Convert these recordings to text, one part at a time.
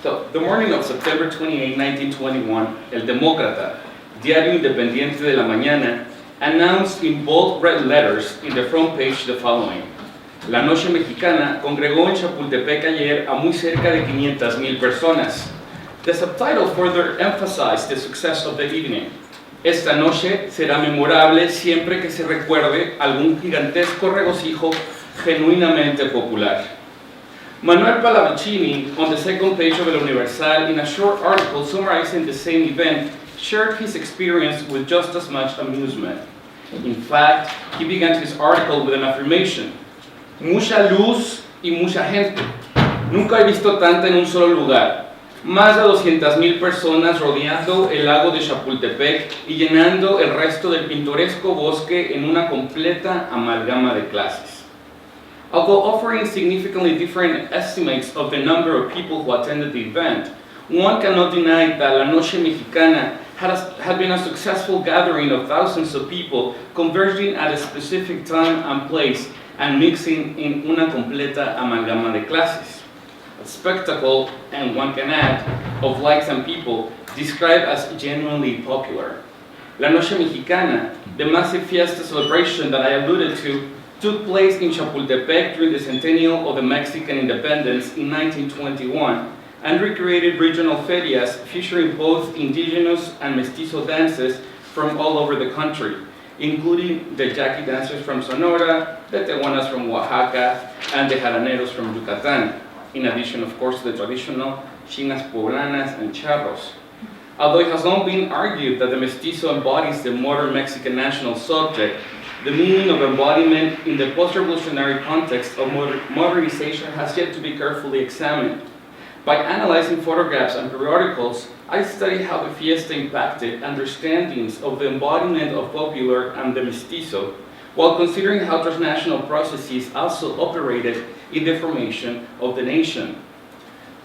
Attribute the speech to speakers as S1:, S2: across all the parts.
S1: So, the morning of September 28, 1921, El Demócrata, Diario Independiente de la Mañana, announced in bold red letters in the front page the following. La noche mexicana congregó en Chapultepec ayer a muy cerca de 500,000 personas. The subtitle further emphasized the success of the evening. Esta noche será memorable siempre que se recuerde algún gigantesco regocijo genuinamente popular. Manuel Pallavicini, on the second page of El Universal, in a short article summarizing the same event, shared his experience with just as much amusement. In fact, he began his article with an affirmation. Mucha luz y mucha gente. Nunca he visto tanta en un solo lugar. Más de 200,000 personas rodeando el lago de Chapultepec y llenando el resto del pintoresco bosque en una completa amalgama de clases. Although offering significantly different estimates of the number of people who attended the event, one cannot deny that La Noche Mexicana had been a successful gathering of thousands of people converging at a specific time and place and mixing in una completa amalgama de clases. A spectacle, and one can add, of likes and people described as genuinely popular. La Noche Mexicana, the massive fiesta celebration that I alluded to, took place in Chapultepec during the centennial of the Mexican independence in 1921 and recreated regional ferias featuring both indigenous and mestizo dances from all over the country, including the Yaqui dancers from Sonora, the Tehuanas from Oaxaca, and the Jaraneros from Yucatan, in addition, of course, to the traditional chinas poblanas and charros. Although it has long been argued that the mestizo embodies the modern Mexican national subject, the meaning of embodiment in the post-revolutionary context of modernization has yet to be carefully examined. By analyzing photographs and periodicals, I studied how the fiesta impacted understandings of the embodiment of popular and the mestizo, while considering how transnational processes also operated in the formation of the nation.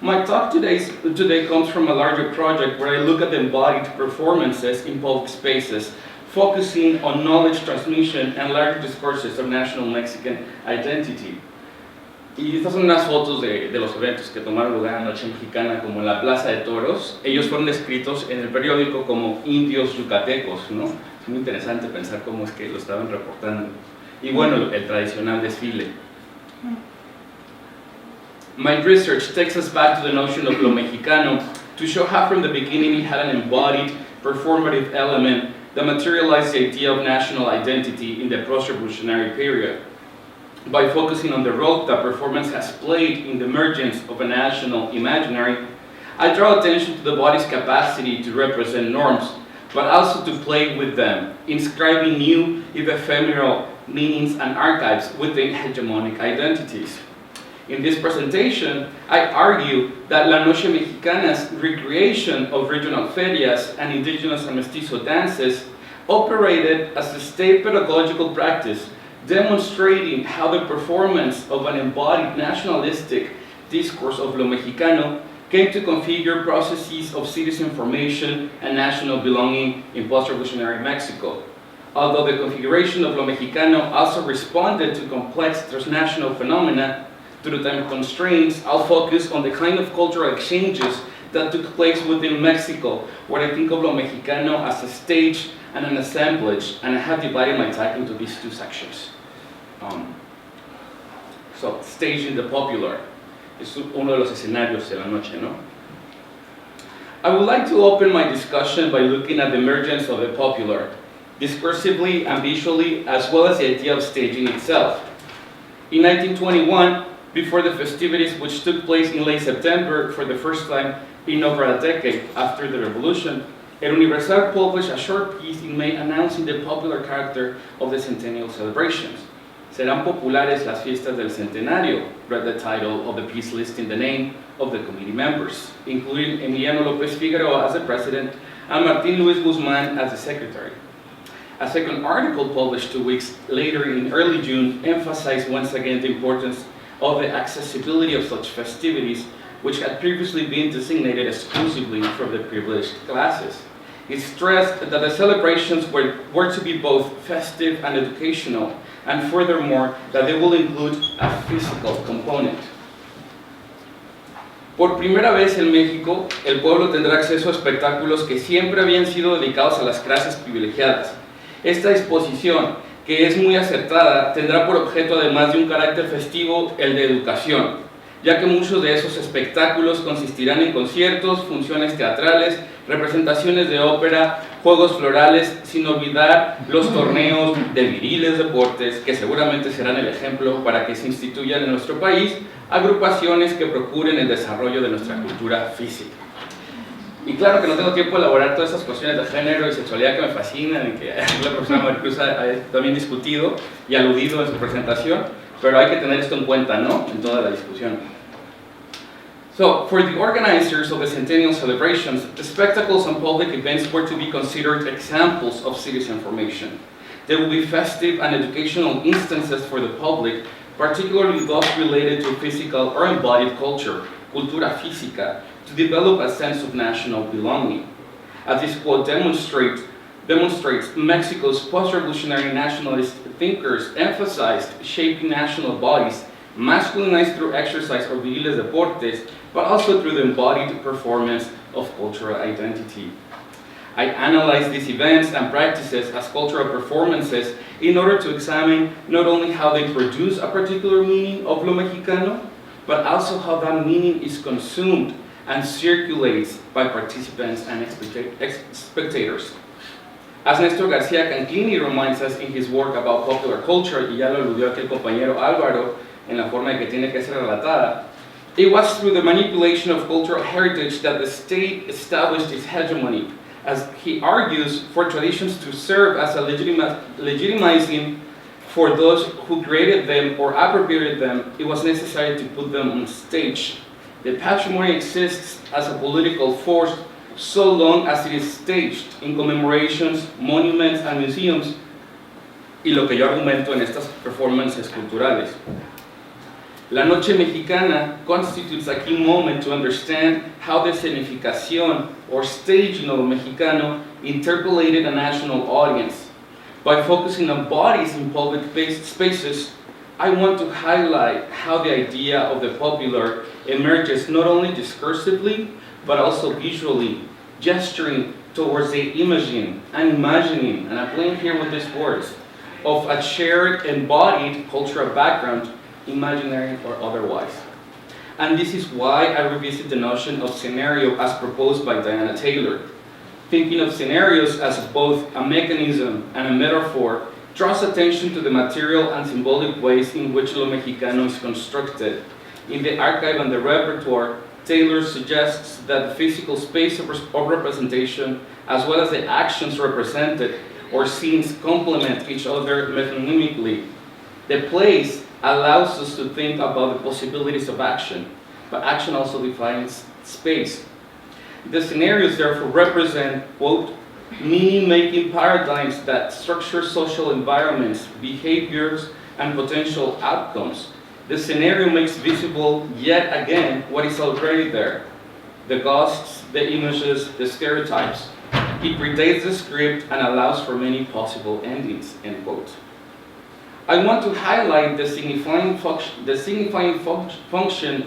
S1: My talk today comes from a larger project where I look at the embodied performances in public spaces, focusing on knowledge transmission and larger discourses of national Mexican identity. Y estas son unas fotos de los eventos que tomaron lugar en la Noche Mexicana, como en la Plaza de Toros. Ellos fueron descritos en el periódico como indios yucatecos, ¿no? Es muy interesante pensar cómo es que lo estaban reportando. Y bueno, el tradicional desfile. My research takes us back to the notion of lo mexicano to show how from the beginning it had an embodied, performative element that materialized the idea of national identity in the post-revolutionary period. By focusing on the role that performance has played in the emergence of a national imaginary, I draw attention to the body's capacity to represent norms, but also to play with them, inscribing new, if ephemeral, meanings and archives within hegemonic identities. In this presentation, I argue that La Noche Mexicana's recreation of regional ferias and indigenous and mestizo dances operated as a state pedagogical practice, demonstrating how the performance of an embodied nationalistic discourse of lo mexicano came to configure processes of citizen formation and national belonging in post-revolutionary Mexico. Although the configuration of lo mexicano also responded to complex transnational phenomena, due to time constraints, I'll focus on the kind of cultural exchanges that took place within Mexico, where I think of lo mexicano as a stage and an assemblage, and I have divided my talk into these two sections. So, staging the popular es uno de los escenarios de la noche, ¿no? I would like to open my discussion by looking at the emergence of the popular, discursively and visually, as well as the idea of staging itself. In 1921, before the festivities which took place in late September for the first time in over a decade after the revolution, El Universal published a short piece in May announcing the popular character of the centennial celebrations. Serán populares las fiestas del centenario, read the title of the piece listing the name of the committee members, including Emiliano López Figueroa as the president and Martín Luis Guzmán as the secretary. A second article published 2 weeks later in early June emphasized once again the importance of the accessibility of such festivities, which had previously been designated exclusively for the privileged classes. It stressed that the celebrations were to be both festive and educational, and furthermore, that they will include a physical component. Por primera vez en México, el pueblo tendrá acceso a espectáculos que siempre habían sido dedicados a las clases privilegiadas. Esta disposición, que es muy acertada, tendrá por objeto, además de un carácter festivo, el de educación, ya que muchos de esos espectáculos consistirán en conciertos, funciones teatrales, representaciones de ópera, juegos florales, sin olvidar los torneos de viriles deportes, que seguramente serán el ejemplo para que se instituyan en nuestro país agrupaciones que procuren el desarrollo de nuestra cultura física. Y claro que no tengo tiempo de elaborar todas esas cuestiones de género y sexualidad que me fascinan y que la profesora Manuel ha también discutido y aludido en su presentación, pero hay que tener esto en cuenta, ¿no?, en toda la discusión. So, for the organizers of the centennial celebrations, the spectacles and public events were to be considered examples of citizen formation. There will be festive and educational instances for the public, particularly those related to physical or embodied culture, cultura física, to develop a sense of national belonging. As this quote demonstrates, Mexico's post-revolutionary nationalist thinkers emphasized shaping national bodies, masculinized through exercise or viriles deportes, but also through the embodied performance of cultural identity. I analyze these events and practices as cultural performances in order to examine not only how they produce a particular meaning of lo mexicano, but also how that meaning is consumed and circulates by participants and spectators. As Néstor García Canclini reminds us in his work about popular culture, y ya lo aludió aquí el compañero Álvaro en la forma en que tiene que ser relatada, it was through the manipulation of cultural heritage that the state established its hegemony, as he argues, for traditions to serve as a legitimizing for those who created them or appropriated them, it was necessary to put them on stage. The patrimony exists as a political force so long as it is staged in commemorations, monuments, and museums, y lo que yo argumento en estas performances culturales. La noche mexicana constitutes a key moment to understand how the escenificación or staging of mexicano interpolated a national audience. By focusing on bodies in public spaces, I want to highlight how the idea of the popular emerges not only discursively, but also visually, gesturing towards the imaging and imagining, and I'm playing here with these words, of a shared embodied cultural background, imaginary or otherwise. And this is why I revisit the notion of scenario as proposed by Diana Taylor. Thinking of scenarios as both a mechanism and a metaphor draws attention to the material and symbolic ways in which lo mexicano is constructed. In the archive and the repertoire, Taylor suggests that the physical space of representation, as well as the actions represented or scenes, complement each other metonymically. The place allows us to think about the possibilities of action, but action also defines space. The scenarios therefore represent, quote, meaning-making paradigms that structure social environments, behaviors, and potential outcomes. The scenario makes visible, yet again, what is already there. The ghosts, the images, the stereotypes. It predates the script and allows for many possible endings, end quote. I want to highlight the signifying function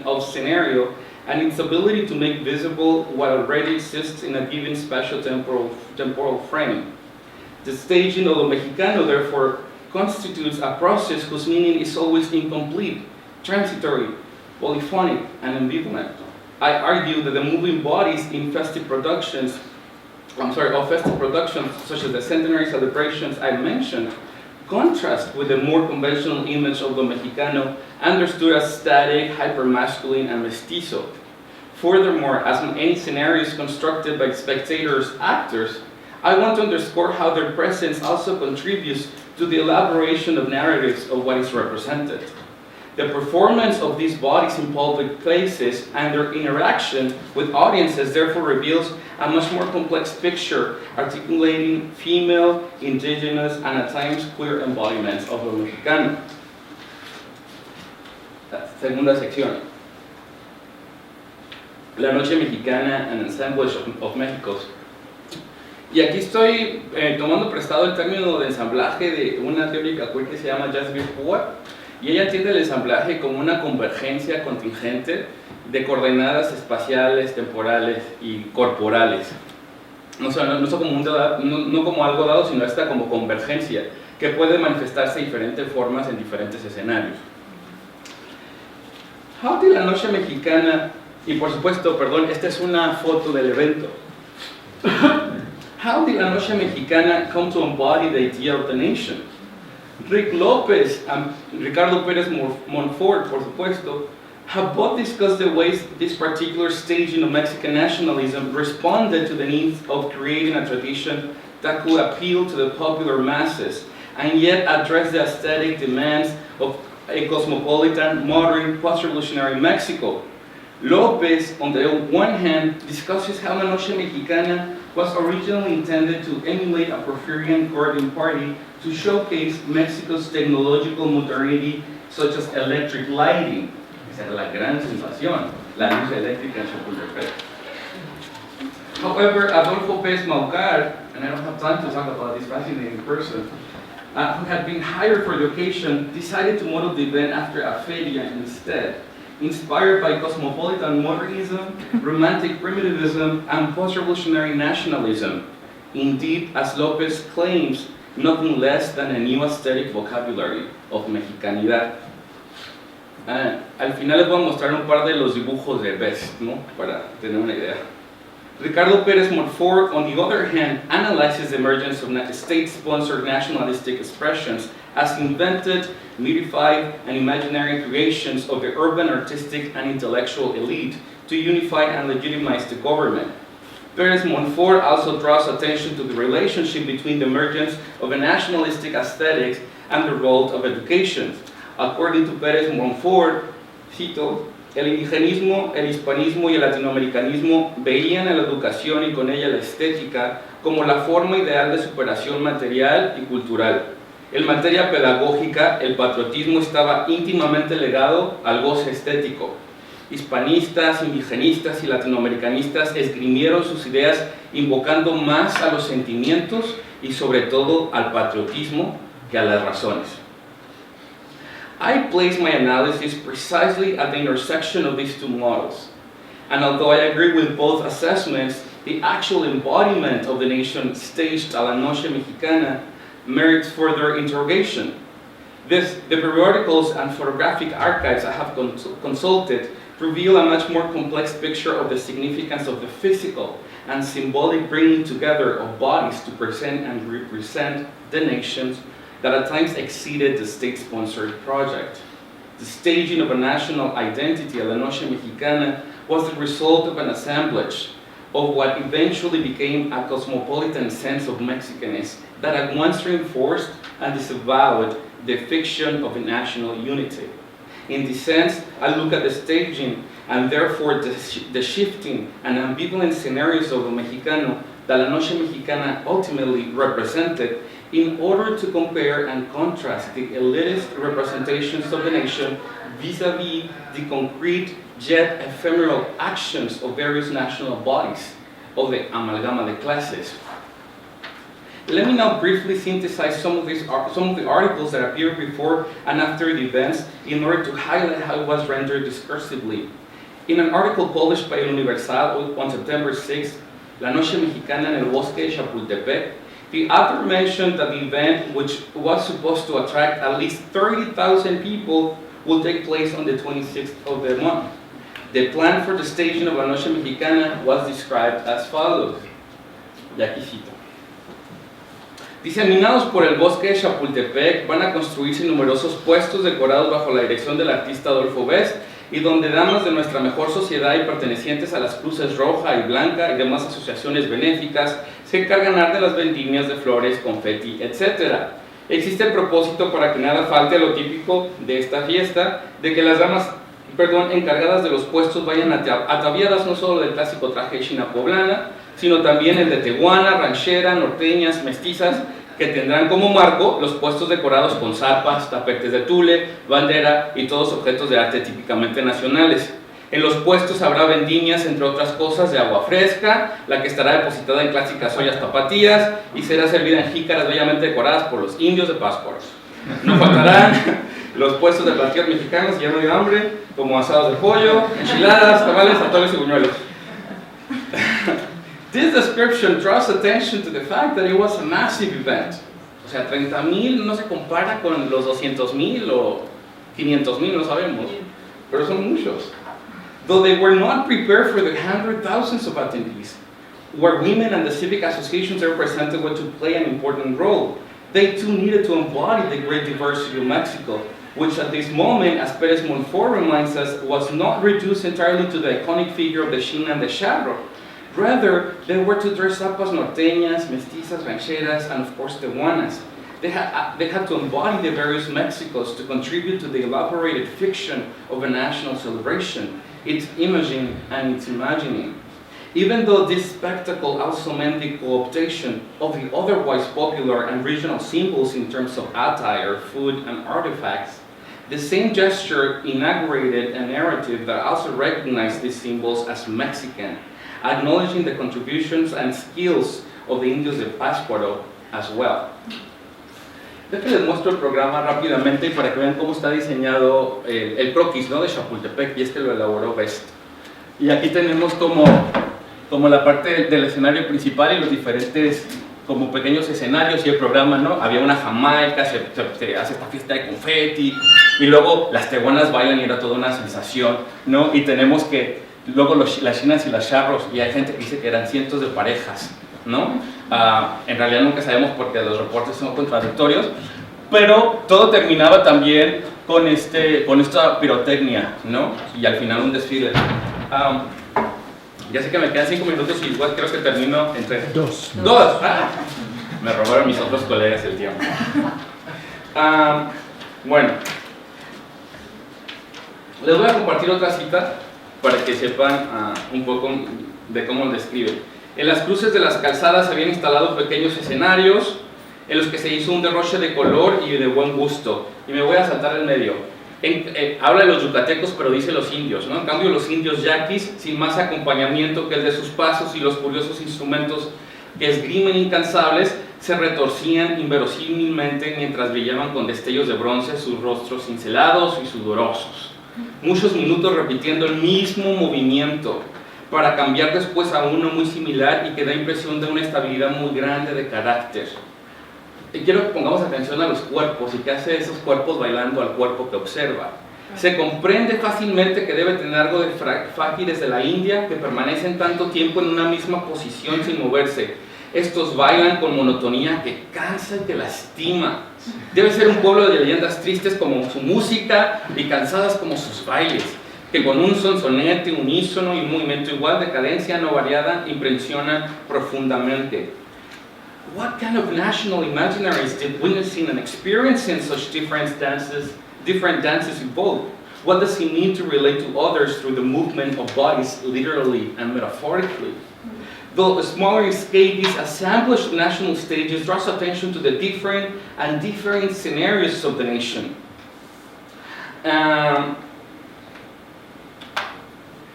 S1: of scenario and its ability to make visible what already exists in a given spatial temporal frame. The staging of lo mexicano, therefore, constitutes a process whose meaning is always incomplete, transitory, polyphonic, and ambivalent. I argue that the moving bodies in festive productions such as the centenary celebrations I mentioned, contrast with the more conventional image of lo mexicano understood as static, hypermasculine, and mestizo. Furthermore, as in any scenarios constructed by spectators, actors, I want to underscore how their presence also contributes to the elaboration of narratives of what is represented. The performance of these bodies in public places and their interaction with audiences therefore reveals a much more complex picture, articulating female, indigenous, and at times queer embodiments of lo mexicano. Segunda sección. La noche mexicana and ensembles of Mexico. Y aquí estoy tomando prestado el término de ensamblaje de una teórica queer que se llama Jazz Beer Cuba, y ella entiende el ensamblaje como una convergencia contingente de coordenadas espaciales, temporales y corporales. O sea, no como algo dado, sino esta como convergencia, que puede manifestarse de diferentes formas en diferentes escenarios. How did la noche mexicana, y por supuesto, perdón, esta es una foto del evento. How did la noche mexicana come to embody the idea of the nation? Rick López and Ricardo Pérez Monfort, por supuesto, have both discussed the ways this particular staging of Mexican nationalism responded to the needs of creating a tradition that could appeal to the popular masses and yet address the aesthetic demands of a cosmopolitan, modern, post-revolutionary Mexico. López, on the one hand, discusses how la noche mexicana was originally intended to emulate a Porfirian garden party to showcase Mexico's technological modernity, such as electric lighting. Esa era la gran sensación, la luz eléctrica en Chapultepec. However, Adolfo Pérez Maucar, and I don't have time to talk about this fascinating person, who had been hired for the occasion, decided to model the event after a feria instead, inspired by cosmopolitan modernism, romantic primitivism, and post-revolutionary nationalism. Indeed, as López claims, nothing less than a new aesthetic vocabulary of mexicanidad. Al final les voy a mostrar un par de los dibujos de Best, ¿no? Para tener una idea. Ricardo Pérez Monfort, on the other hand, analyzes the emergence of state-sponsored nationalistic expressions as invented, mythified, and imaginary creations of the urban, artistic, and intellectual elite to unify and legitimize the government. Pérez Monfort also draws attention to the relationship between the emergence of a nationalistic aesthetics and the role of education. According to Pérez Monfort, cito, el indigenismo, el hispanismo y el latinoamericanismo veían a la educación y con ella la estética como la forma ideal de superación material y cultural. En materia pedagógica, el patriotismo estaba íntimamente ligado al goce estético. Hispanistas, indigenistas y latinoamericanistas esgrimieron sus ideas invocando más a los sentimientos y sobre todo al patriotismo que a las razones. I place my analysis precisely at the intersection of these two models. And although I agree with both assessments, the actual embodiment of the nation staged a la noche mexicana merits further interrogation. The periodicals and photographic archives I have consulted reveal a much more complex picture of the significance of the physical and symbolic bringing together of bodies to present and represent the nations that at times exceeded the state-sponsored project. The staging of a national identity, a la noche mexicana, was the result of an assemblage of what eventually became a cosmopolitan sense of Mexicanness that at once reinforced and disavowed the fiction of a national unity. In this sense, I look at the staging and therefore the shifting and ambivalent scenarios of the Mexicano that la noche mexicana ultimately represented in order to compare and contrast the elitist representations of the nation vis-a-vis the concrete yet ephemeral actions of various national bodies, of the amalgama de clases. Let me now briefly synthesize some of the articles that appeared before and after the events in order to highlight how it was rendered discursively. In an article published by El Universal on September 6, La Noche Mexicana en el Bosque de Chapultepec, the author mentioned that the event, which was supposed to attract at least 30,000 people, will take place on the 26th of the month. The plan for the staging of La Noche Mexicana was described as follows. Y aquí cito. Diseminados por el bosque de Chapultepec van a construirse numerosos puestos decorados bajo la dirección del artista Adolfo Best y donde damas de nuestra mejor sociedad y pertenecientes a las cruces roja y blanca y demás asociaciones benéficas se encargan de las vendimias de flores, confeti, etc. Existe el propósito para que nada falte a lo típico de esta fiesta, de que las damas encargadas de los puestos vayan ataviadas no solo del clásico traje china poblana, sino también el de tehuana, ranchera, norteñas, mestizas, que tendrán como marco los puestos decorados con zarpas, tapetes de tule, bandera y todos objetos de arte típicamente nacionales. En los puestos habrá vendimias, entre otras cosas, de agua fresca, la que estará depositada en clásicas ollas tapatías y será servida en jícaras bellamente decoradas por los indios de Pátzcuaro. No faltarán los puestos de platillos mexicanos llenos de hambre, como asados de pollo, enchiladas, tamales, atoles y buñuelos. This description draws attention to the fact that it was a massive event. O sea, 30,000 no se compara con los 200,000 o 500,000, no sabemos, pero son muchos. Though they were not prepared for the hundred thousands of attendees, where women and the civic associations they represented were to play an important role. They too needed to embody the great diversity of Mexico, which at this moment, as Pérez Monfort reminds us, was not reduced entirely to the iconic figure of the China and the charro. Rather, they were to dress up as norteñas, mestizas, rancheras, and of course, tehuanas. They had to embody the various Mexicos to contribute to the elaborated fiction of a national celebration, its imaging and its imagining. Even though this spectacle also meant the co-optation of the otherwise popular and regional symbols in terms of attire, food, and artifacts, the same gesture inaugurated a narrative that also recognized these symbols as Mexican, acknowledging the contributions and skills of the Indios de Pátzcuaro as well. Déjenme les muestro el programa rápidamente para que vean cómo está diseñado el croquis, ¿no?, de Chapultepec, y este lo elaboró Best. Y aquí tenemos como la parte del escenario principal y los diferentes como pequeños escenarios y el programa, ¿no? Había una jamaica, se hace esta fiesta de confeti, y luego las tehuanas bailan y era toda una sensación, ¿no? Y tenemos que luego las chinas y las charros, y hay gente que dice que eran cientos de parejas, ¿no? En realidad nunca sabemos porque los reportes son contradictorios, pero todo terminaba también con esta pirotecnia, ¿no? Y al final un desfile. Ya sé que me quedan 5 minutos y igual creo que termino en 3. 2. Me robaron mis otros colegas el tiempo. Bueno, les voy a compartir otra cita para que sepan un poco de cómo lo describe. En las cruces de las calzadas se habían instalado pequeños escenarios en los que se hizo un derroche de color y de buen gusto. Y me voy a saltar en medio. Habla de los yucatecos, pero dice los indios, ¿no? En cambio, los indios yaquis, sin más acompañamiento que el de sus pasos y los curiosos instrumentos que esgrimen incansables, se retorcían inverosímilmente mientras brillaban con destellos de bronce sus rostros cincelados y sudorosos. Muchos minutos repitiendo el mismo movimiento, para cambiar después a uno muy similar y que da impresión de una estabilidad muy grande de carácter. Y quiero que pongamos atención a los cuerpos y qué hace esos cuerpos bailando al cuerpo que observa. Se comprende fácilmente que debe tener algo de faquires de la India que permanecen tanto tiempo en una misma posición sin moverse. Estos bailan con monotonía que cansa y que lastima. Debe ser un pueblo de leyendas tristes como su música y cansadas como sus bailes, que con un sonsonete unísono y un movimiento igual de cadencia no variada impresionan profundamente. What kind of national imaginaries did witnessing and experiencing such different dances evoke? What does he mean to relate to others through the movement of bodies, literally and metaphorically? Though a smaller escape, these assemblaged national stages draws attention to the different and differing scenarios of the nation.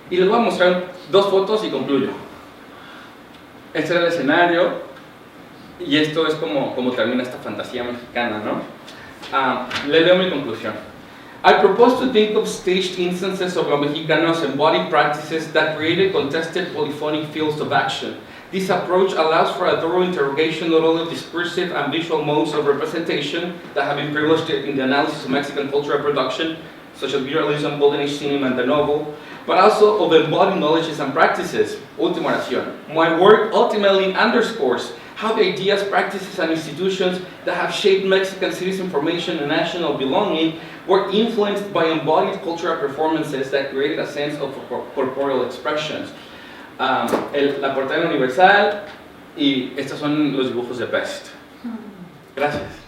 S1: Y les voy a mostrar 2 fotos y concluyo. Este era el escenario. Y esto es como termina esta fantasía mexicana, ¿no? Le leo mi conclusión. I propose to think of staged instances of lo mexicano as embodied practices that created contested polyphonic fields of action. This approach allows for a thorough interrogation not only of discursive and visual modes of representation that have been privileged in the analysis of Mexican cultural production, such as Visualism, Golden Age cinema, and the novel, but also of embodied knowledges and practices. Última oración. My work ultimately underscores how the ideas, practices, and institutions that have shaped Mexican citizen formation and national belonging were influenced by embodied cultural performances that created a sense of corporeal expressions. La portada universal y estos son los dibujos de Best. Gracias.